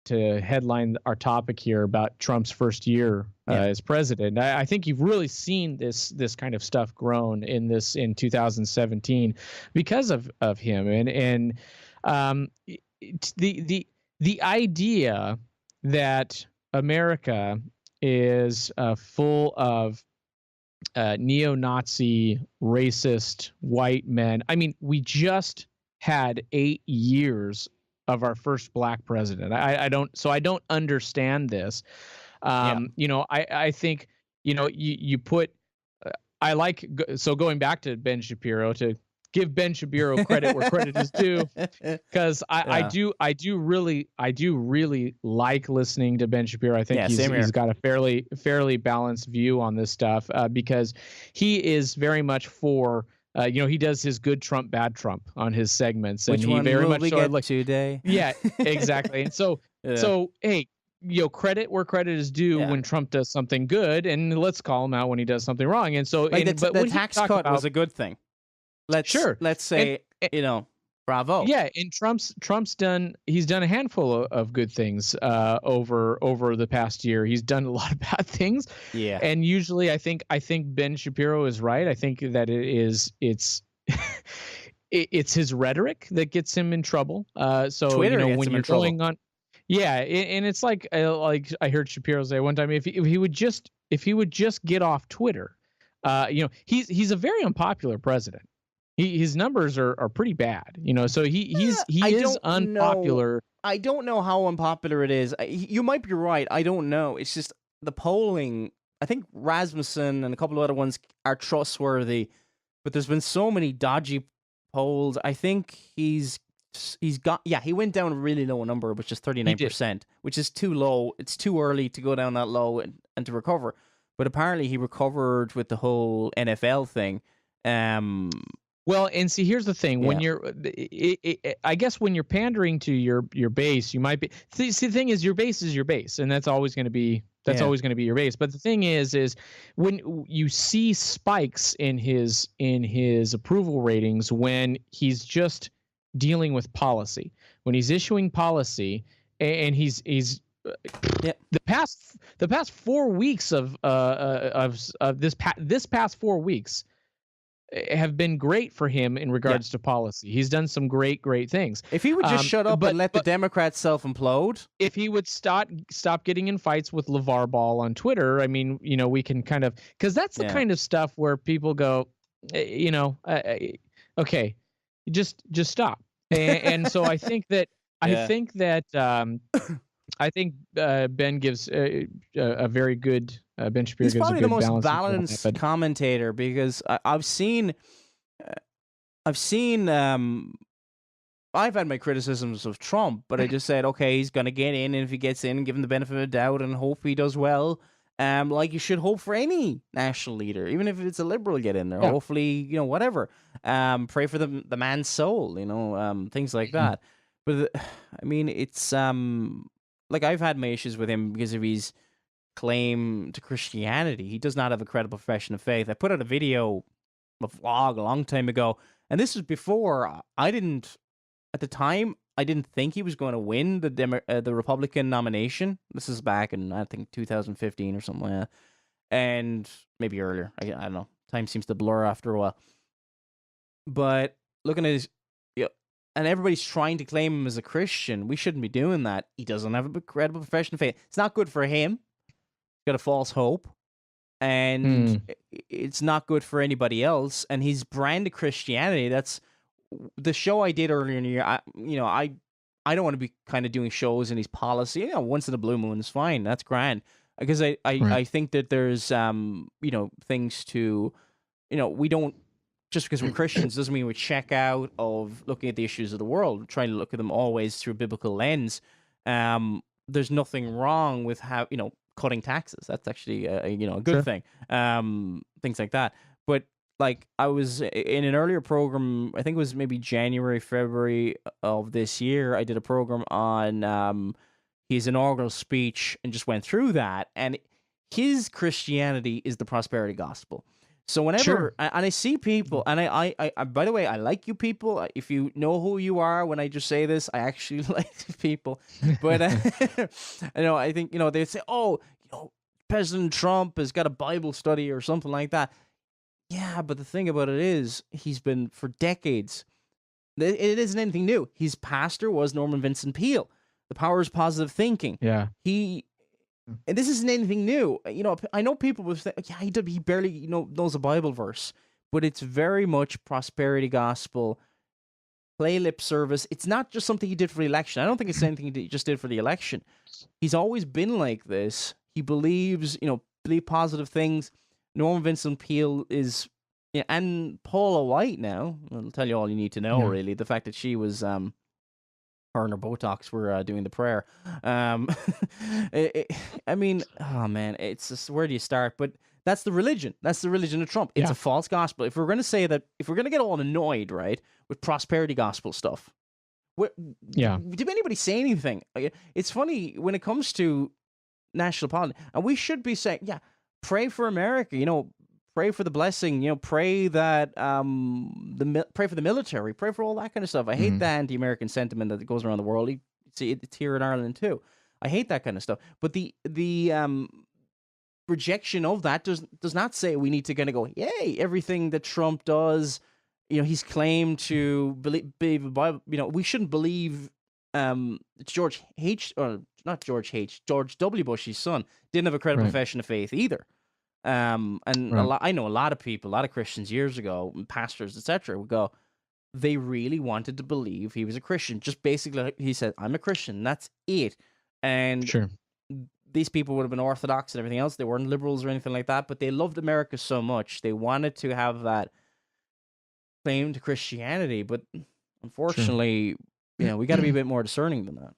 to headline our topic here about Trump's first year as president. I think you've really seen this kind of stuff grown in 2017 because of him, and the idea that America is full of neo-Nazi, racist white men. I mean, we just had 8 years of our first black president. I don't understand this. I think, you put, going back to Ben Shapiro, to give Ben Shapiro credit where credit is due, because I do really like listening to Ben Shapiro. I think he's got a fairly balanced view on this stuff, because he is very much for he does his good Trump, bad Trump on his segments, and Which he one very will much we sort of get today? Yeah, exactly. And so hey, credit where credit is due when Trump does something good, and let's call him out when he does something wrong. And so, but the tax cut was a good thing. Let's say, bravo. Yeah, and Trump's done a handful of good things over the past year. He's done a lot of bad things. Yeah. And usually I think Ben Shapiro is right. I think that it's his rhetoric that gets him in trouble. So Twitter when you're going on, and it's like I heard Shapiro say one time, if he would just get off Twitter, he's a very unpopular president. His numbers are pretty bad, so he is unpopular. I don't know how unpopular it is. You might be right. I don't know. It's just the polling. I think Rasmussen and a couple of other ones are trustworthy, but there's been so many dodgy polls. I think he went down a really low number, which is 39%, which is too low. It's too early to go down that low and to recover. But apparently he recovered with the whole NFL thing. Well, and see, here's the thing: when I guess when you're pandering to your base, you might be. See, the thing is, your base is your base, and that's always going to be always going to be your base. But the thing is when you see spikes in his approval ratings when he's just dealing with policy, when he's issuing policy, and he's the past 4 weeks of this past 4 weeks have been great for him in regards to policy. He's done some great things. If he would just shut up and let the Democrats self-implode. If he would stop getting in fights with LeVar Ball on Twitter, I mean, we can kind of, because that's the kind of stuff where people go, okay, just stop. And so I think that I think Ben gives a very good. Ben Shapiro He's gives probably a good the most balanced commentator, because I've had my criticisms of Trump, but I just said, okay, he's gonna get in, and if he gets in, give him the benefit of the doubt and hope he does well. Like you should hope for any national leader, even if it's a liberal, get in there. Yeah. Hopefully, whatever. Pray for the man's soul, things like that. But I mean, it's like I've had my issues with him because of his claim to Christianity. He does not have a credible profession of faith. I put out a vlog a long time ago, and this was before at the time, I didn't think he was going to win the Republican nomination. This is back in, I think, 2015 or something like that, and maybe earlier. I don't know. Time seems to blur after a while. But looking at his, and everybody's trying to claim him as a Christian. We shouldn't be doing that. He doesn't have a credible profession of faith. It's not good for him. He's got a false hope. And it's not good for anybody else. And his brand of Christianity, that's the show I did earlier in the year. I don't want to be kind of doing shows in his policy. Once in a blue moon is fine. That's grand. Because I think that there's, things to, we don't, just because we're Christians doesn't mean we check out of looking at the issues of the world. We're trying to look at them always through a biblical lens. There's nothing wrong with cutting taxes. That's actually a good thing. Things like that. But like I was in an earlier program, I think it was maybe January, February of this year. I did a program on his inaugural speech and just went through that. And his Christianity is the prosperity gospel. So whenever Sure. and I see people, and I by the way, I like you people. If you know who you are, when I just say this, I actually like people. But I think they say, oh, President Trump has got a Bible study or something like that. Yeah, but the thing about it is, he's been for decades. It isn't anything new. His pastor was Norman Vincent Peale. The Power is Positive Thinking. Yeah. And this isn't anything new. I know people will say, yeah, he barely knows a Bible verse, but it's very much prosperity gospel, play lip service. It's not just something he did for the election. I don't think it's anything he just did for the election. He's always been like this. He believes, believe positive things. Norman Vincent Peale is, and Paula White now. I'll tell you all you need to know, really. The fact that she was, her and her Botox were doing the prayer. I mean, oh man, it's just, where do you start? But that's the religion. That's the religion of Trump. It's a false gospel. If we're going to say that, if we're going to get all annoyed, right, with prosperity gospel stuff, did anybody say anything? It's funny when it comes to national politics, and we should be saying, pray for America. Pray for the blessing, pray that pray for the military, pray for all that kind of stuff. I hate the anti-American sentiment that goes around the world. See, it's here in Ireland too. I hate that kind of stuff. But the rejection of that does not say we need to kind of go, yay, everything that Trump does, he's claimed to believe the Bible. We shouldn't believe George W. Bush's son didn't have a credible profession of faith either. I know a lot of people, a lot of Christians years ago, pastors, etc., would go, they really wanted to believe he was a Christian. Just basically, he said, I'm a Christian. That's it. And these people would have been Orthodox and everything else. They weren't liberals or anything like that, but they loved America so much. They wanted to have that claim to Christianity. But unfortunately, we got to be a bit more discerning than that.